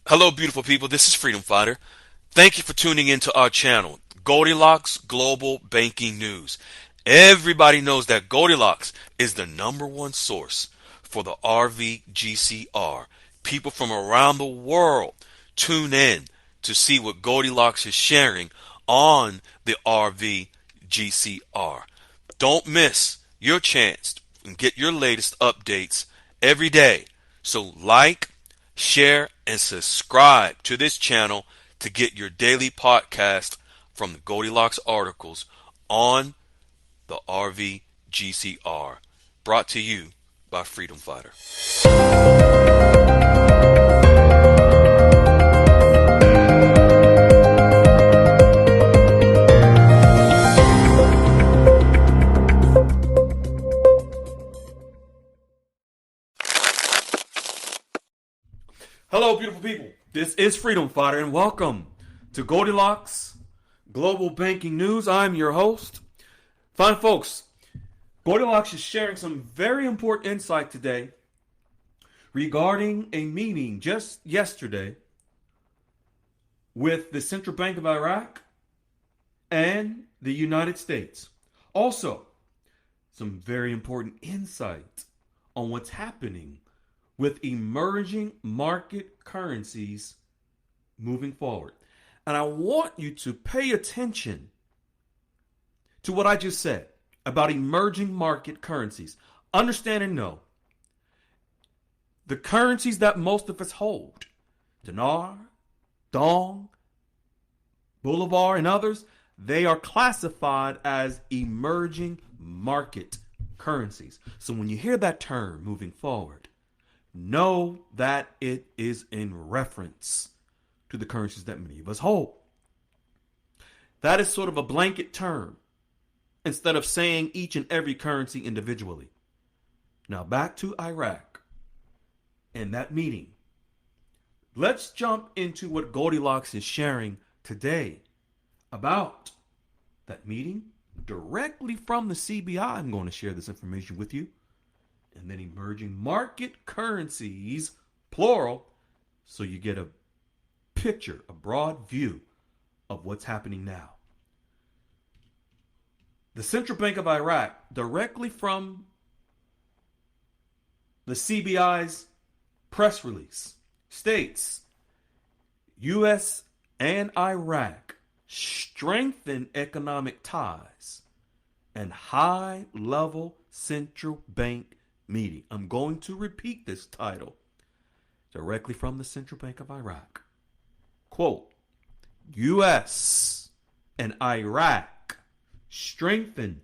Hello, beautiful people. This is Freedom Fighter. Thank you for tuning into our channel, Goldilocks Global Banking News. Everybody knows that Goldilocks is the number one source for the RVGCR. People from around the world tune in to see what Goldilocks is sharing on the RVGCR. Don't miss your chance and get your latest updates every day. So like, share, and subscribe to this channel to get your daily podcast from the Goldilocks articles on the RVGCR. Brought to you by Freedom Fighter. Hello, beautiful people. This is Freedom Fighter, and welcome to Goldilocks Global Banking News. I'm your host. Fine folks, Goldilocks is sharing some very important insight today regarding a meeting just yesterday with the Central Bank of Iraq and the United States. Also, some very important insight on what's happening with emerging market currencies moving forward. And I want you to pay attention to what I just said about emerging market currencies. Understand and know the currencies that most of us hold, Dinar, Dong, Bolivar, and others, they are classified as emerging market currencies. So when you hear that term moving forward, know that it is in reference to the currencies that many of us hold. That is sort of a blanket term instead of saying each and every currency individually. Now back to Iraq and that meeting. Let's jump into what Goldilocks is sharing today about that meeting directly from the CBI. I'm going to share this information with you. And then emerging market currencies, plural, so you get a picture, a broad view of what's happening now. The Central Bank of Iraq, directly from the CBI's press release, states U.S. and Iraq strengthen economic ties and high-level central bank meeting. I'm going to repeat this title directly from the Central Bank of Iraq. Quote, U.S. and Iraq strengthen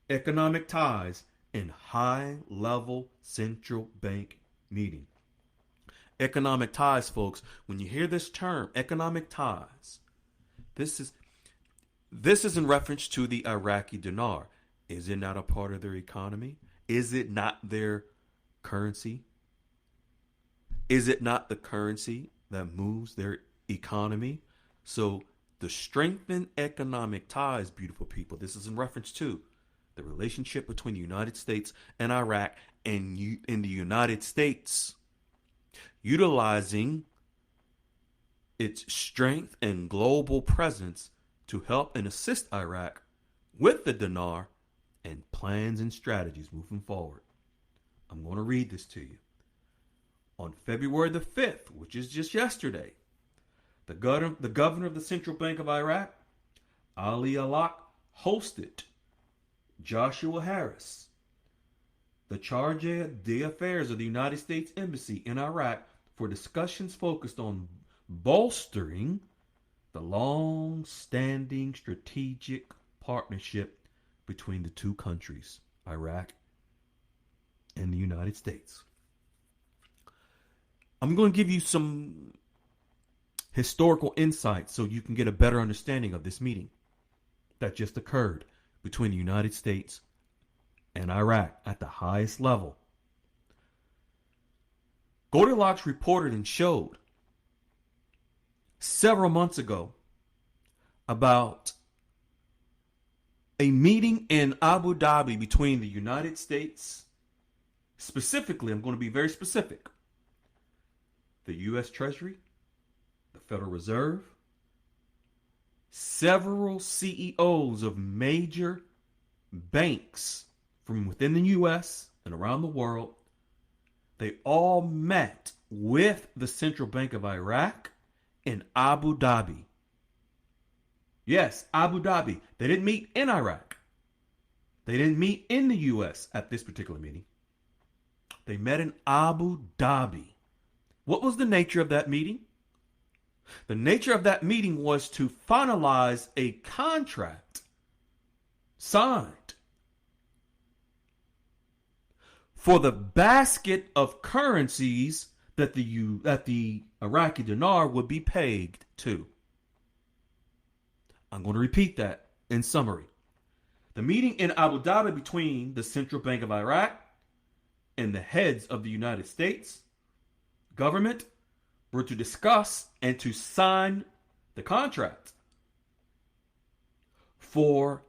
economic ties in high-level central bank meeting. Economic ties, folks, when you hear this term, economic ties, this is in reference to the Iraqi dinar. Is it not a part of their economy? Is it not their currency? Is it not the currency that moves their economy? So the strengthened economic ties, beautiful people, this is in reference to the relationship between the United States and Iraq, and in the United States utilizing its strength and global presence to help and assist Iraq with the dinar and plans and strategies moving forward. I'm going to read this to you. On February the 5th, which is just yesterday, the governor of the Central Bank of Iraq, Ali Alak, hosted Joshua Harris, the charge d'affaires of the United States Embassy in Iraq, for discussions focused on bolstering the long-standing strategic partnership between the two countries, Iraq and the United States. I'm going to give you some historical insights so you can get a better understanding of this meeting that just occurred between the United States and Iraq at the highest level. Goldilocks reported and showed several months ago about a meeting in Abu Dhabi between the United States, specifically, I'm going to be very specific, the U.S. Treasury, the Federal Reserve, several CEOs of major banks from within the U.S. and around the world, they all met with the Central Bank of Iraq in Abu Dhabi. Yes, Abu Dhabi. They didn't meet in Iraq. They didn't meet in the U.S. at this particular meeting. They met in Abu Dhabi. What was the nature of that meeting? The nature of that meeting was to finalize a contract signed for the basket of currencies that the Iraqi dinar would be pegged to. I'm going to repeat that in summary. The meeting in Abu Dhabi between the Central Bank of Iraq and the heads of the United States government were to discuss and to sign the contract for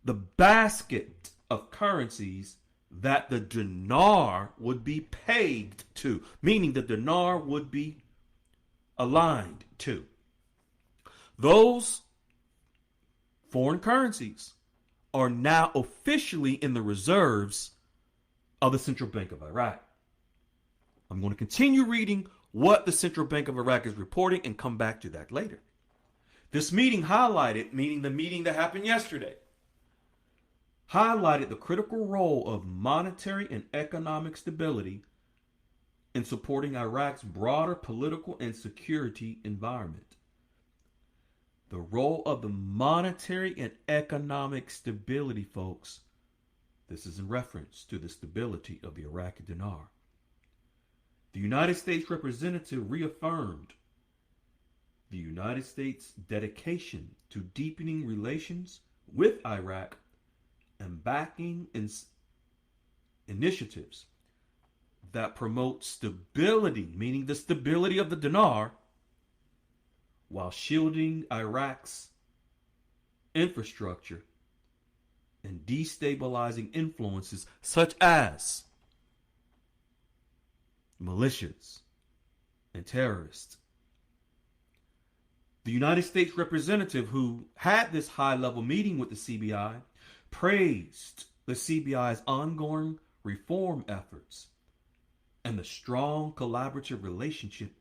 the basket of currencies that the dinar would be pegged to, meaning the dinar would be aligned to. Those foreign currencies are now officially in the reserves of the Central Bank of Iraq. I'm going to continue reading what the Central Bank of Iraq is reporting and come back to that later. This meeting highlighted, meaning the meeting that happened yesterday, highlighted the critical role of monetary and economic stability in supporting Iraq's broader political and security environment. The role of the monetary and economic stability, folks. This is in reference to the stability of the Iraqi dinar. The United States representative reaffirmed the United States' dedication to deepening relations with Iraq and backing initiatives that promote stability, meaning the stability of the dinar, while shielding Iraq's infrastructure and destabilizing influences such as militias and terrorists. The United States representative who had this high-level meeting with the CBI praised the CBI's ongoing reform efforts and the strong collaborative relationship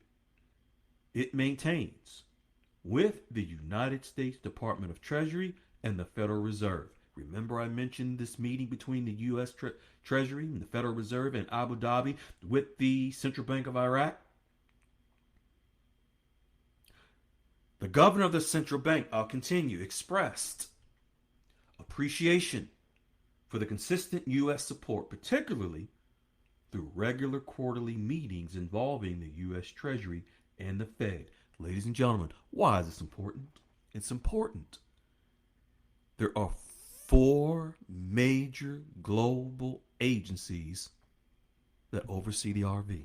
it maintains with the United States Department of Treasury and the Federal Reserve. Remember I mentioned this meeting between the U.S. Treasury and the Federal Reserve in Abu Dhabi with the Central Bank of Iraq? The governor of the central bank, I'll continue, expressed appreciation for the consistent U.S. support, particularly through regular quarterly meetings involving the U.S. Treasury and the Fed. Ladies and gentlemen, why is this important? It's important. There are 4 major global agencies that oversee the RV.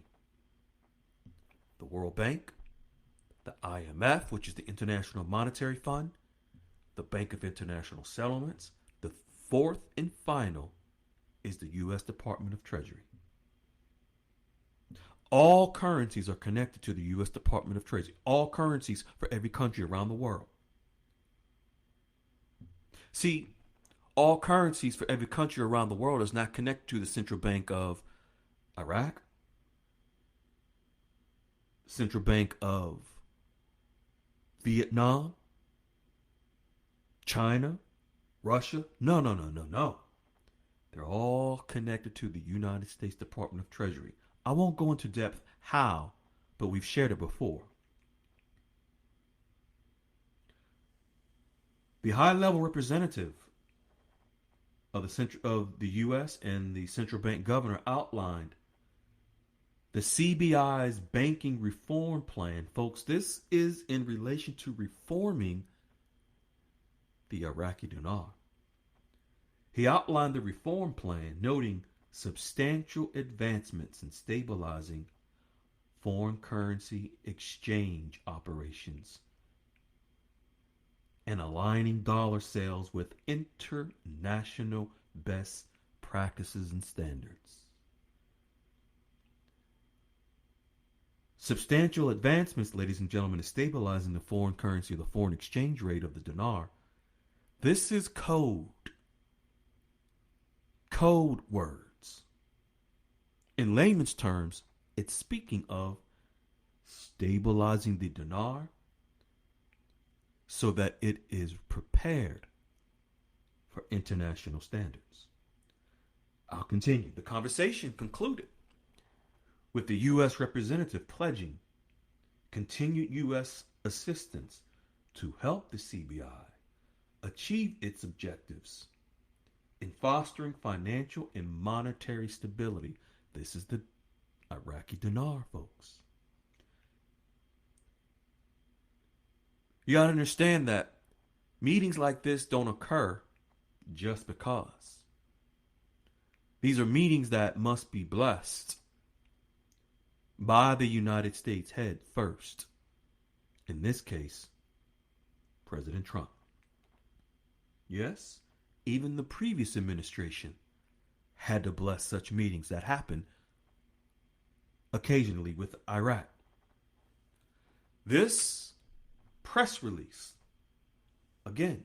The World Bank, the IMF, which is the International Monetary Fund, the Bank of International Settlements. The 4th and final is the U.S. Department of Treasury. All currencies are connected to the U.S. Department of Treasury. All currencies for every country around the world. See, all currencies for every country around the world is not connected to the Central Bank of Iraq, Central Bank of Vietnam, China, Russia. No. They're all connected to the United States Department of Treasury. I won't go into depth how, but we've shared it before. The high-level representative of the U.S. and the central bank governor outlined the CBI's banking reform plan. Folks, this is in relation to reforming the Iraqi dinar. He outlined the reform plan, noting substantial advancements in stabilizing foreign currency exchange operations and aligning dollar sales with international best practices and standards. Substantial advancements, ladies and gentlemen, in stabilizing the foreign currency, the foreign exchange rate of the dinar. This is code. Code words. In layman's terms, it's speaking of stabilizing the dinar so that it is prepared for international standards. I'll continue. The conversation concluded with the U.S. representative pledging continued U.S. assistance to help the CBI achieve its objectives in fostering financial and monetary stability. This is the Iraqi dinar, folks. You got to understand that meetings like this don't occur just because. These are meetings that must be blessed by the United States head first. In this case, President Trump. Yes, even the previous administration had to bless such meetings that happen occasionally with Iraq. This press release, again,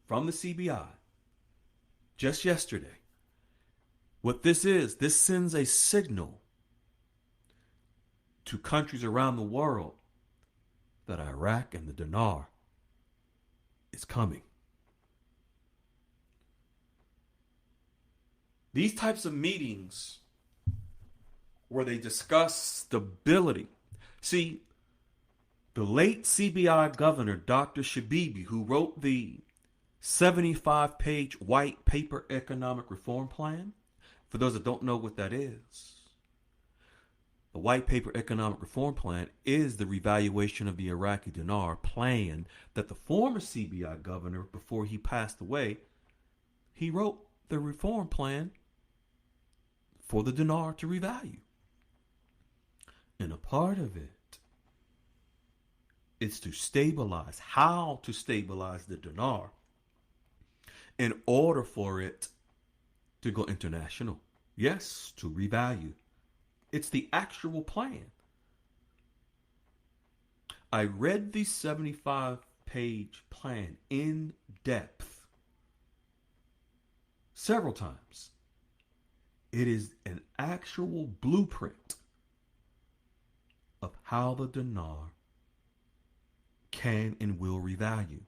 from the CBI, just yesterday, what this sends a signal to countries around the world that Iraq and the dinar is coming. These types of meetings where they discuss stability. See, the late CBI governor, Dr. Shabibi, who wrote the 75-page white paper economic reform plan, for those that don't know what that is, the white paper economic reform plan is the revaluation of the Iraqi dinar plan that the former CBI governor, before he passed away, he wrote the reform plan for the dinar to revalue. And a part of it is to stabilize, how to stabilize the dinar in order for it to go international. Yes, to revalue. It's the actual plan. I read the 75-page plan in depth several times. It is an actual blueprint of how the dinar can and will revalue.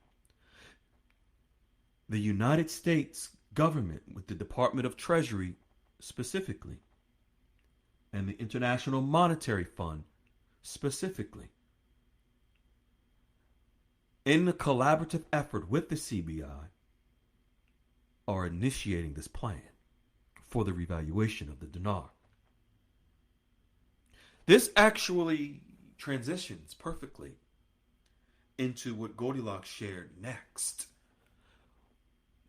The United States government, with the Department of Treasury specifically, and the International Monetary Fund specifically, in the collaborative effort with the CBI, are initiating this plan for the revaluation of the dinar. This actually transitions perfectly into what Goldilocks shared next.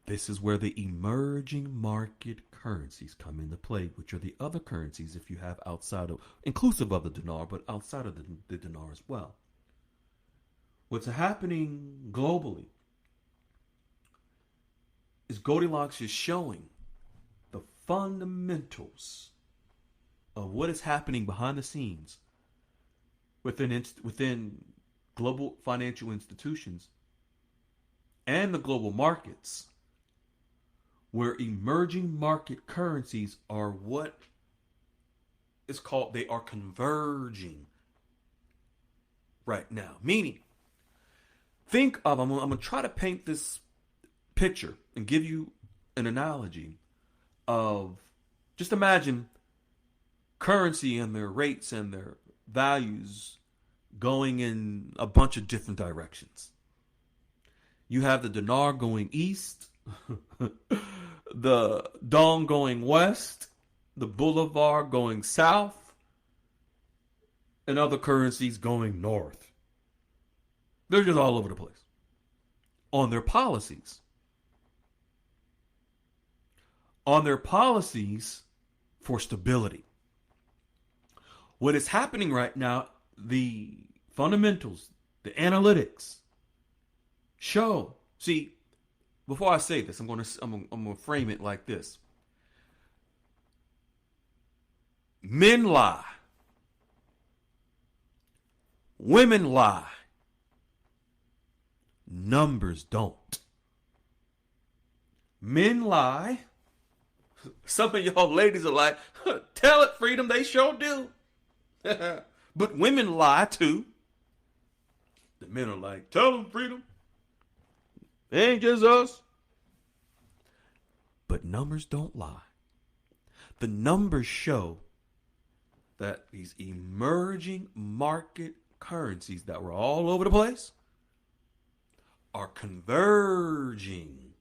This is where the emerging market currencies come into play, which are the other currencies if you have outside of, inclusive of the dinar, but outside of the dinar as well. What's happening globally is Goldilocks is showing the fundamentals of what is happening behind the scenes within global financial institutions and the global markets, where emerging market currencies are what is called, they are converging right now. Meaning, think of, I'm going to try to paint this picture and give you an analogy of, just imagine currency and their rates and their values going in a bunch of different directions. You have the dinar going east, the dong going west, the bolivar going south, and other currencies going north. They're just all over the place on their policies. On their policies for stability. What is happening right now, the fundamentals, the analytics show. See, before I say this, I'm going to frame it like this. Men lie. Women lie. Numbers don't. Men lie. Some of y'all ladies are like, tell it, Freedom, they sure do. But women lie too. The men are like, tell them, Freedom. It ain't just us. But numbers don't lie. The numbers show that these emerging market currencies that were all over the place are converging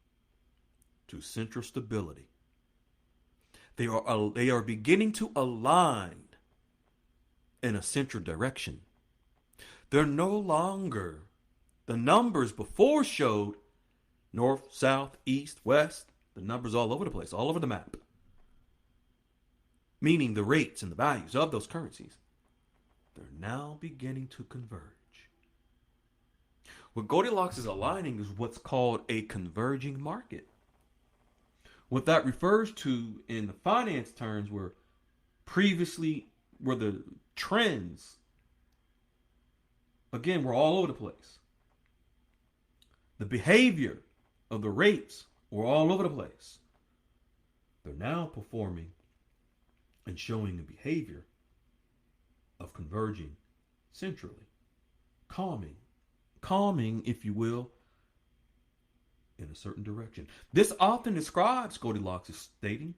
to central stability. They are beginning to align in a central direction. They're no longer, the numbers before showed north, south, east, west, the numbers all over the place, all over the map. Meaning the rates and the values of those currencies. They're now beginning to converge. What Goldilocks is aligning is what's called a converging market. What that refers to in the finance terms were the trends, again, were all over the place. The behavior of the rates were all over the place. They're now performing and showing a behavior of converging centrally, calming, if you will, in a certain direction. This often describes, Goldilocks is stating,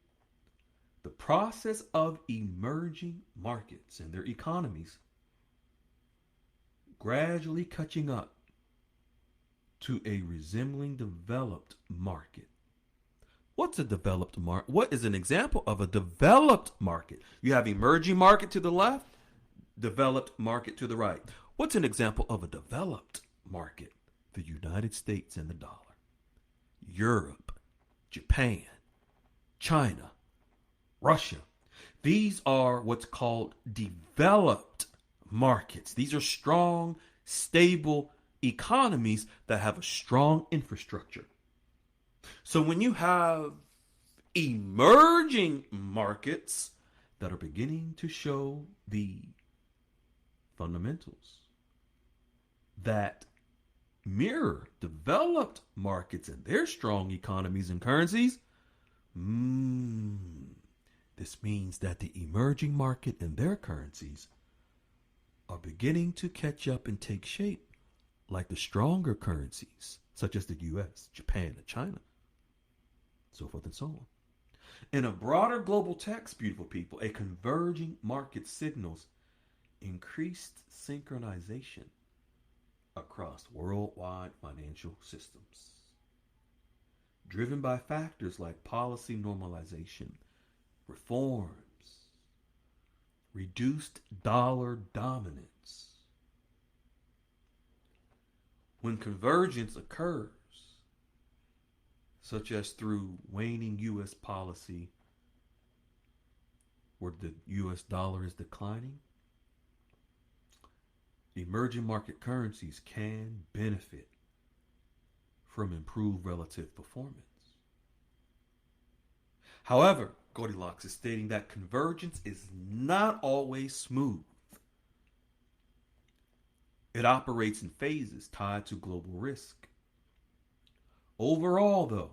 the process of emerging markets and their economies gradually catching up to a resembling developed market. What's a developed market? What is an example of a developed market? You have emerging market to the left, developed market to the right. What's an example of a developed market? The United States and the dollar. Europe, Japan, China, Russia. These are what's called developed markets. These are strong, stable economies that have a strong infrastructure. So when you have emerging markets that are beginning to show the fundamentals that mirror developed markets and their strong economies and currencies, this means that the emerging market and their currencies are beginning to catch up and take shape like the stronger currencies, such as the US, Japan, and China, so forth and so on. In a broader global text, beautiful people, a converging market signals increased synchronization across worldwide financial systems, driven by factors like policy normalization, reforms, reduced dollar dominance. When convergence occurs, such as through waning U.S. policy, where the U.S. dollar is declining, emerging market currencies can benefit from improved relative performance. However, Goldilocks is stating that convergence is not always smooth. It operates in phases tied to global risk. Overall, though,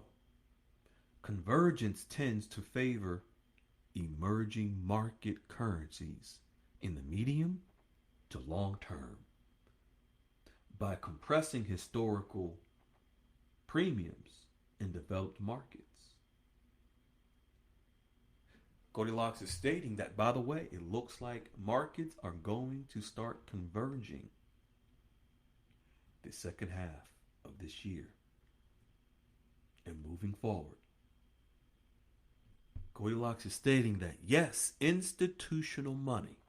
convergence tends to favor emerging market currencies in the medium to long term by compressing historical premiums in developed markets. Goldilocks is stating that, by the way, it looks like markets are going to start converging the second half of this year and moving forward. Goldilocks is stating that, yes, institutional money.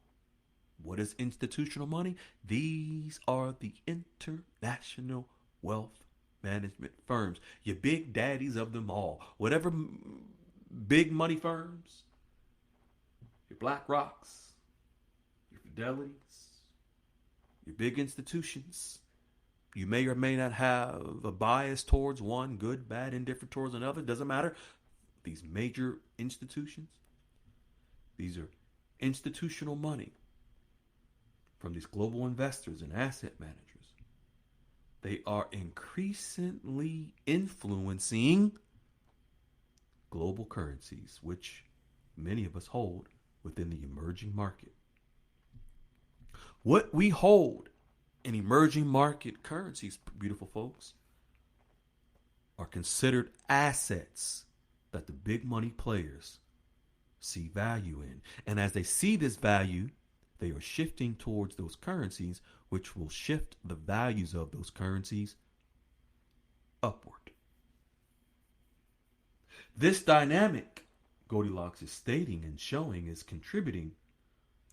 What is institutional money? These are the international wealth management firms, your big daddies of them all. Whatever big money firms, your BlackRocks, your Fidelities, your big institutions. You may or may not have a bias towards one, good, bad, indifferent towards another. Doesn't matter. These major institutions, these are institutional money from these global investors and asset managers, they are increasingly influencing global currencies, which many of us hold within the emerging market. What we hold in emerging market currencies, beautiful folks, are considered assets that the big money players see value in. And as they see this value, they are shifting towards those currencies, which will shift the values of those currencies upward. This dynamic, Goldilocks is stating and showing, is contributing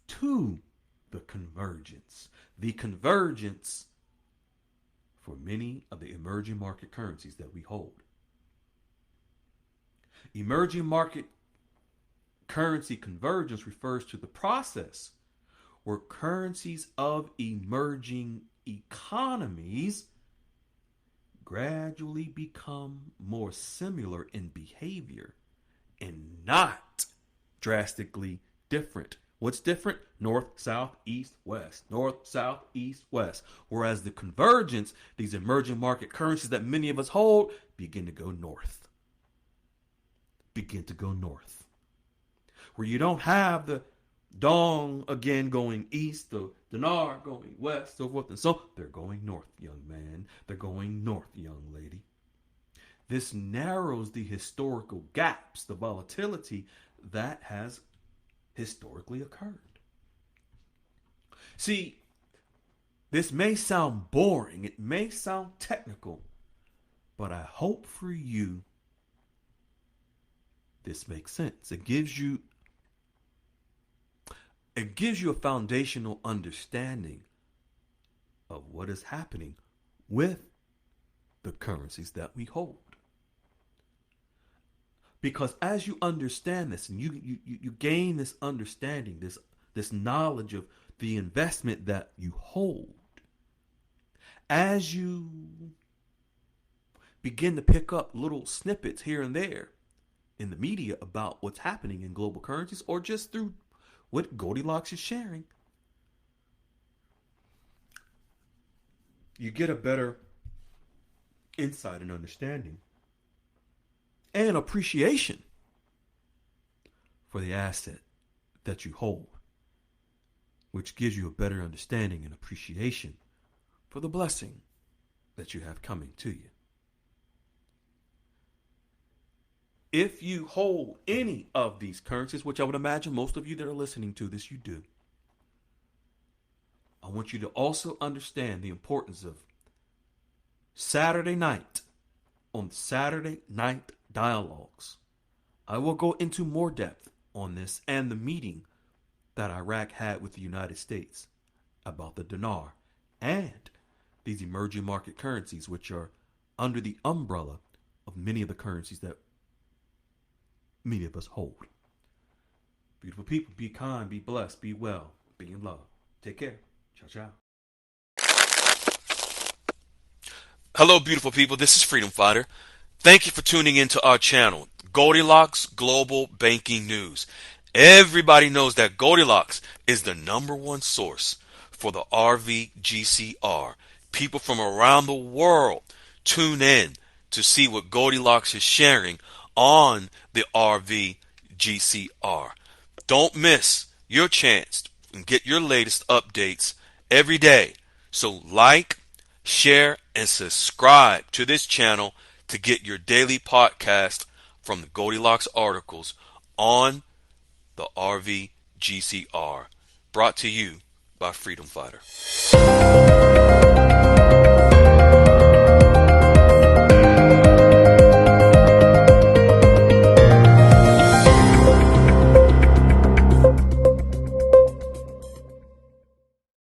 to the convergence. The convergence for many of the emerging market currencies that we hold. Emerging market currency convergence refers to the process where currencies of emerging economies gradually become more similar in behavior and not drastically different. What's different? North, south, east, west. North, south, east, west. Whereas the convergence, these emerging market currencies that many of us hold, begin to go north. Begin to go north. Where you don't have the dong again going east, the dinar going west, so forth and so on. They're going north, young man. They're going north, young lady. This narrows the historical gaps, the volatility that has historically occurred. See, this may sound boring, it may sound technical, but I hope for you this makes sense. It gives you a foundational understanding of what is happening with the currencies that we hold. Because as you understand this and you gain this understanding, this knowledge of the investment that you hold, as you begin to pick up little snippets here and there in the media about what's happening in global currencies, or just through what Goldilocks is sharing, you get a better insight and understanding and appreciation for the asset that you hold, which gives you a better understanding and appreciation for the blessing that you have coming to you. If you hold any of these currencies, which I would imagine most of you that are listening to this, you do, I want you to also understand the importance of Saturday night, on Saturday Night Dialogues. I will go into more depth on this and the meeting that Iraq had with the United States about the dinar and these emerging market currencies, which are under the umbrella of many of the currencies that many of us hold. Beautiful people, be kind, be blessed, be well, be in love. Take care. Ciao, ciao. Hello, beautiful people. This is Freedom Fighter. Thank you for tuning into our channel, Goldilocks Global Banking News. Everybody knows that Goldilocks is the #1 source for the RVGCR. People from around the world tune in to see what Goldilocks is sharing on the RVGCR. Don't miss your chance and get your latest updates every day. So like, share, and subscribe to this channel to get your daily podcast from the Goldilocks articles on the RVGCR. Brought to you by Freedom Fighter.